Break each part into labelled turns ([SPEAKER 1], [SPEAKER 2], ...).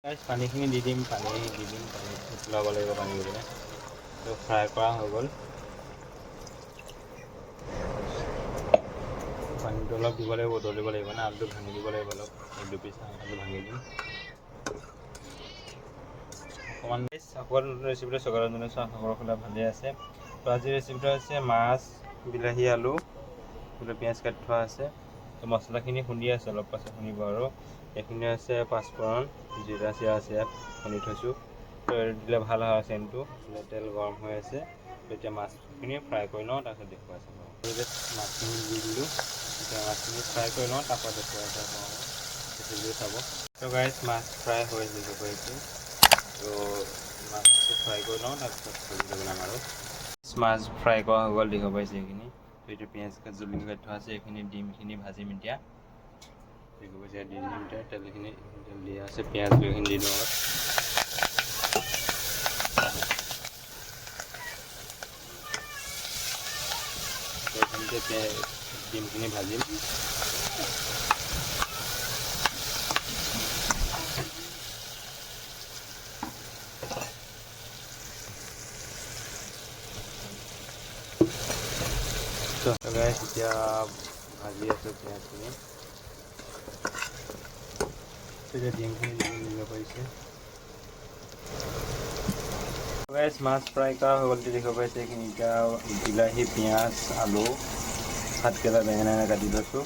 [SPEAKER 1] গাইছ পানীখিনি দি দিম, পানী উতলাব লাগিব পানী দি কিনে। তো ফ্ৰাই কৰা হৈ গ'ল। পানীটো অলপ দিব লাগিব, উতলিব লাগিব না, আলুটো ভাঙি দিব লাগিব অলপ। এক দুই পিচ আলু ভাঙি দিম অকণমান। আকৌ ৰেচিপিটো স্বাগতম জনাইছোঁ। সকলো ফালে ভালেই আছে। তো আজিৰ ৰেচিপিটো হৈছে মাছ, বিলাহী, আলু, পিঁয়াজ কাটি থোৱা আছে। তো মছলাখিনি খুন্দি আছে, অলপ পাছত খুন্দিব। আৰু এইখিনি হৈছে পাঁচফোৰণ, জিৰা চিৰা আছে ইয়াত খুন্দি থৈছোঁ। তো দিলে ভাল হয় চেণ্টটো। তেল গৰম হৈ আছে। তো এতিয়া মাছখিনি ফ্ৰাই কৰি লওঁ, তাৰপিছত দেখুৱাইছোঁ। মাছখিনি দি দিলোঁ। এতিয়া মাছখিনি ফ্ৰাই কৰি লওঁ, তাৰপৰা দেখুৱাইছোঁ আপোনালোকক। ৰেচিপিটো চাব। তো গাইছ মাছ ফ্ৰাই হৈ গৈছে। তো মাছটো ফ্ৰাই কৰি লওঁ, তাৰপিছত চব্জিটো বনাম। আৰু মাছ ফ্ৰাই কৰা হৈ গ'ল, দেখিব পাইছে এইখিনি। তো এইটো পিঁয়াজ জলকীয়া কাটি থোৱা আছে, এইখিনি ডিমখিনি ভাজিম এতিয়া। দেখিব পাইছে দি দিম এতিয়া তেলখিনি দিয়া আছে, পিঁয়াজ জলকীয়াখিনি দি দিওঁ অলপ। এইখিনিতে ডিমখিনি ভাজিম। তো গাইছ এতিয়া ভাজি আছোঁ পিঁয়াজখিনি। এতিয়া ডিমখিনি দিব পাৰিছে। গাইছ মাছ ফ্ৰাই কৰা হৈ গ'ল, দেখিব পাইছে এইখিনি। এতিয়া বিলাহী, পিঁয়াজ, আলু, ভাতকেৰেলা, বেঙেনা কাটি লৈছোঁ।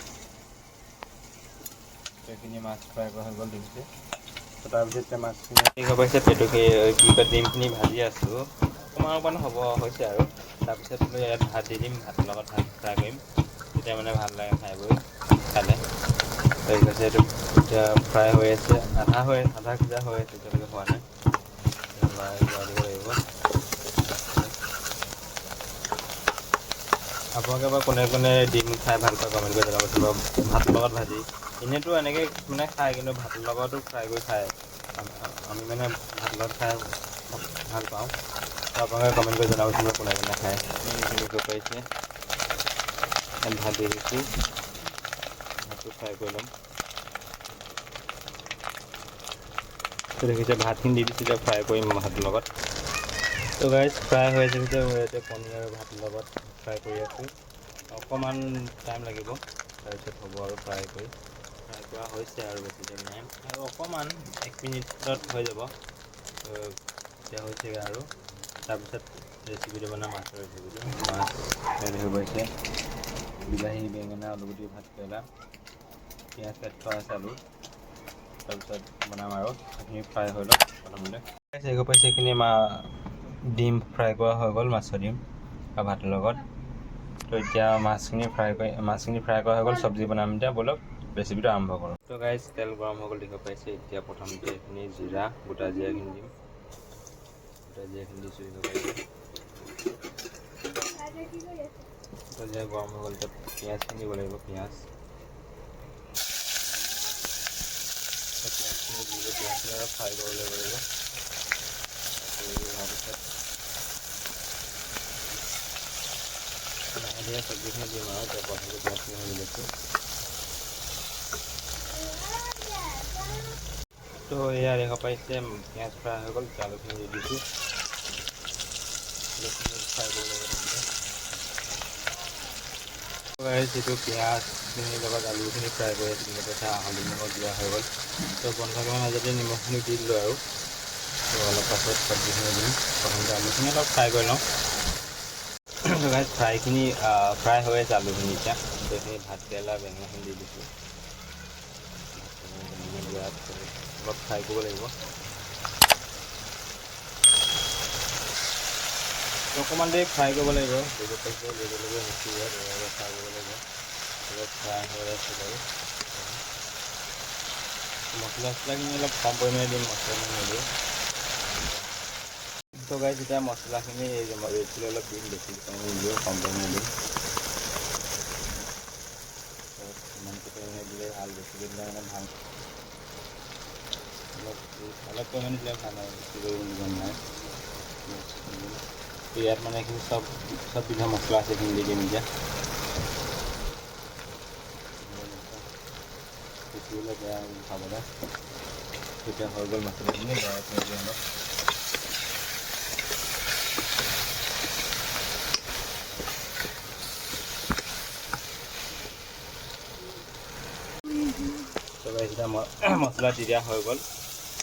[SPEAKER 1] এইখিনি মাছ ফ্ৰাই কৰা হৈ গ'ল, দেখিছে। তাৰপিছত এতিয়া মাছখিনি দেখিব পাইছে, ডিমখিনি ভাজি আছোঁ। অকণমান হ'ব হৈছে। আৰু তাৰপিছত ইয়াত ভাত দি দিম, ভাতৰ লগত ভাত ফ্ৰাই কৰিম। তেতিয়া মানে ভাল লাগে খাই বৈ খালে। তাৰপিছত এইটো এতিয়া ফ্ৰাই হৈ আছে, আধা সিজা হৈ আছে, এতিয়ালৈকে হোৱা নাই। লৰাই দিব লাগিব। আপোনালোকে বা কোনে কোনে ডিম খাই ভাল পায় কমেণ্ট কৰি জনাবচোন বাৰু। ভাতৰ লগত ভাজি এনেইতো এনেকৈ মানে খায়, কিন্তু ভাতৰ লগতো ফ্ৰাই কৰি খায়। আমি মানে ভাতৰ লগত খাই ভাল পাওঁ। তো আপোনালোকে কমেণ্ট কৰি জনাবচোন বাৰু কোনে কোনে খায়। এইখিনি কৰিব পাৰিছে। ভাত দি দিছোঁ, ভাতটো ফ্ৰাই কৰি ল'ম। দেখিছে ভাতখিনি দি দিছোঁ, এতিয়া ফ্ৰাই কৰিম ভাতৰ লগত। তো গাইছ ফ্ৰাই হৈ আছে, এতিয়া কণী আৰু ভাতৰ লগত ফ্ৰাই কৰি আছোঁ। অকণমান টাইম লাগিব, তাৰপিছত হ'ব আৰু ফ্ৰাই কৰা হৈছে। আৰু বেছি টাইম নাই, আৰু অকণমান 1 মিনিটত হৈ যাব। এতিয়া হৈছেগৈ। আৰু তাৰপিছত ৰেচিপিটো বনাম, মাছৰ ৰেচিপিটো। মাছ ৰেডি হৈ গৈছে। বিলাহী, বেঙেনা, আলুগুটি, ভাতকেৰেলা, পিঁয়াজ কাটি থোৱা আছে, আলু। তাৰপিছত বনাম আৰু সেইখিনি ফ্ৰাই হৈ লওক প্ৰথমতে। দেখিব পাইছে এইখিনি ডিম ফ্ৰাই কৰা হৈ গ'ল, মাছৰ ডিম আৰু ভাতৰ লগত। তো এতিয়া মাছখিনি ফ্ৰাই কৰা হৈ গ'ল, চব্জি বনাম এতিয়া। ব'লক ৰেচিপিটো আৰম্ভ কৰোঁ। তো গাইছ তেল গৰম হৈ গ'ল, দেখিব পাইছে। এতিয়া প্ৰথমতে এইখিনি জিৰা, গোটা জিৰাখিনি দিম। গোটা জিৰাখিনি দিছোঁ, দেখিব পাইছে। গোটা জিৰা গৰম হৈ গ'ল, এতিয়া পিঁয়াজখিনি দিব লাগিব। পিঁয়াজখিনি অলপ ফ্ৰাই কৰিব লাগিব। তাৰপিছত লাহে ধীৰে চব্জিখিনি দিম। আৰু এতিয়া প্ৰথমতে পিঁয়াজখিনি ভাজি লৈছোঁ। তো এয়া দেখা পাইছে, পিঁয়াজ ফ্ৰাই হৈ গ'ল, আলুখিনি দি দিছোঁ। আলুখিনি ফ্ৰাই কৰিব লাগিব। যিটো পিঁয়াজখিনিৰ লগত আলুখিনি ফ্ৰাই কৰি আছিলোঁ, তাতে হালধি নিমখ দিয়া হৈ গ'ল। তো বন্ধ কৰাৰ মাজতে নিমখখিনি দি দিলোঁ। আৰু তো অলপ পাছত চব্জিখিনি দিম। প্ৰথমতে আলুখিনি অলপ ফ্ৰাই কৰি লওঁ। ফ্ৰাইখিনি ফ্ৰাই হৈ আছে আলুখিনি। এতিয়া গোটেইখিনি ভাতকেৰেলা, বেঙেনাখিনি দি দিছোঁ। অলপ ফ্ৰাই কৰিব লাগিব। অকণমান দেৰি ফ্ৰাই কৰিব লাগিব। যেতিয়ালৈকে ফ্ৰাই কৰিব লাগিব। অলপ ফ্ৰাই হৈ আছে বাৰু। মছলাখিনি অলপ কম পৰিমাণে দিম, মছলাখিনি নিদিওঁ। তো গাইছ এতিয়া মছলাখিনি ৰেডচিলি অলপ দিম, বেছি পৰিমাণে নিদিওঁ, কম পৰিমাণে দিম। ইমানটো পৰিমাণে দিলে ভাল, বেছিকৈ দিলে মানে ভাল। অলপ পৰিমাণে দিলে ভাল হয়, বেছি পৰিমাণে দিব নালাগে। ইয়াত মানে এইখিনি চব বিধৰ মছলা আছে, এইখিনি দি দিম এতিয়া। বেছি হ'লে বেয়া খাবলৈ। এতিয়া হৈ গ'ল মছলাখিনি লৰাই থৈ দিওঁ অলপ। এতিয়া মছলা দি দিয়া হৈ গ'ল।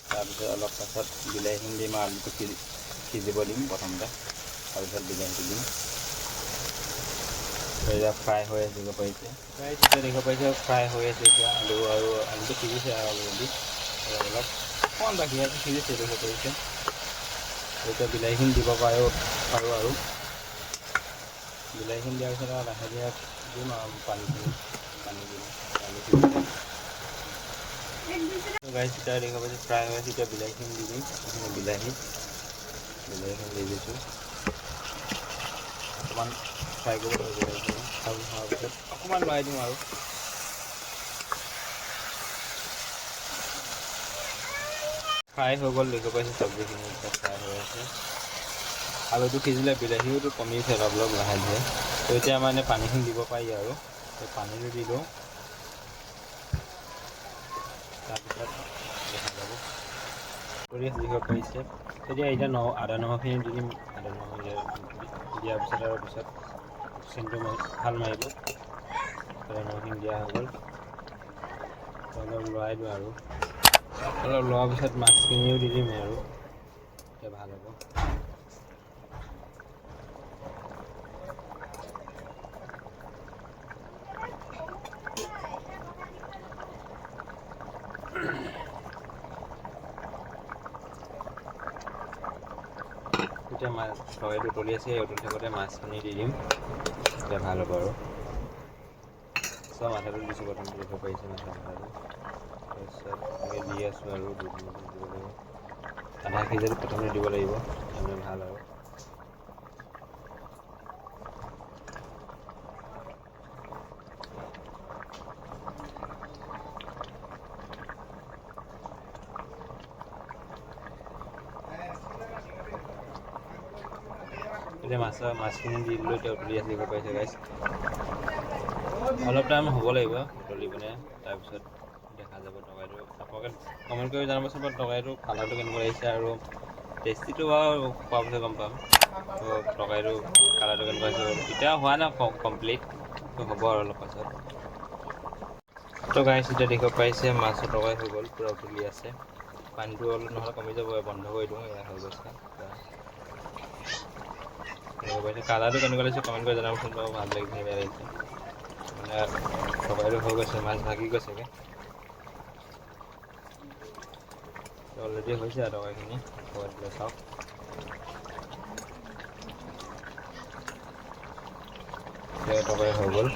[SPEAKER 1] তাৰপিছত অলপ পাছত বিলাহীখিনি দিম আৰু আলুটো সিজিব দিম প্ৰথমতে, তাৰপিছত বিলাহীটো দিম। এতিয়া ফ্ৰাই হৈ আছে, দিব পাৰিছে এতিয়া দেখিব পাৰিছে ফ্ৰাই হৈ আছে। এতিয়া আলুটো সিজিছে আৰু অলৰেডি অলপ অকণমান বাকী আছে, সিজিছে দেখিব পাৰিছে। এতিয়া বিলাহীখিনি দিব পাৰোঁ আৰু বিলাহীখিনি দিয়াৰ পিছত আৰু লাহে ধীৰে দিম আৰু পানী দিম। আলু সিজিছে গাইছ, এতিয়া দেখিব পাইছে ফ্ৰাই হৈ আছে। এতিয়া বিলাহীখিনি দি দিম। বিলাহীখিনি দি দিছোঁ। অকণমান ফ্ৰাই কৰিব লাগিব। বিলাহীখিনি ফ্ৰাই হোৱাৰ পিছত অকণমান লৰাই দিম আৰু ফ্ৰাই হৈ গ'ল। দেখিব পাইছে চব্জিখিনি এতিয়া ফ্ৰাই হৈ আছে। আলুটো সিজিলে বিলাহীওটো কমিছে অলপ লাহে ধীৰে। তো এতিয়া মানে পানীখিনি দিব পাৰি আৰু পানীটো দি দিওঁ। তাৰপিছত দেখা যাব কৰি দেখিব পাৰিছে। এতিয়া আদা নহৰুখিনি দি দিম। আদা নহৰু দিয়াৰ পিছত আৰু চেণ্টটো ভাল মাৰিব। আদা নহৰুখিনি দিয়া হৈ গ'ল। অলপ লৰাই দিওঁ আৰু অলপ লৰাৰ পিছত মাছখিনিও দি দিম আৰু এতিয়া ভাল হ'ব। এতিয়া তৰকাৰীটো উতলি আছে। উতলি থাকোঁতে মাছখিনি দি দিম। এতিয়া ভাল হ'ব আৰু মাথাটো দিছোঁ প্ৰথমতে, দেখিব পাৰিছে মাথাটো। তাৰপিছত এনেকৈ দি আছোঁ আৰু দিব লাগিব। আধা সিজাটো প্ৰথমতে দিব লাগিব, তাৰমানে ভাল আৰু এতিয়া মাছখিনি দি দিলোঁ। এতিয়া উতলি আছে, দেখিব পাৰিছে গাইছ। অলপ টাইম হ'ব লাগিব উতলি পিনে, তাৰপিছত দেখা যাব তৰকাৰীটো। আপোনালোকে কমেণ্ট কৰি জনাবচোন বাৰু তৰকাৰীটো কালাৰটো কেনেকুৱা আহিছে, আৰু টেষ্টিটো বাৰু খোৱাৰ পিছত গম পাম। তো তৰকাৰীটো কালাৰটো কেনেকুৱা হৈছে। এতিয়া হোৱা নাই কমপ্লিট, তো হ'ব আৰু অলপ পাছত। তো গাইছ, এতিয়া দেখিব পাৰিছে মাছৰ তৰকাৰী হৈ গ'ল। পূৰা উতলি আছে। পানীটো অলপ নহ'লে কমি যাব, বন্ধ কৰি দিওঁ। এয়া হৈ গৈছে পূৰা। কালাৰটো কেনেকুৱা লাগিছে কমেণ্ট কৰি জনাবচোন বাৰু। ভাল লাগিছে নে বেয়া লাগিছে। মানে তৰকাৰীটো হৈ গৈছে, মাছ ভাগি গৈছেগৈ। অলৰেডি হৈছে আৰু তৰকাৰীখিনি হৈ দিলে চাওক। তৰকাৰী হৈ গ'ল।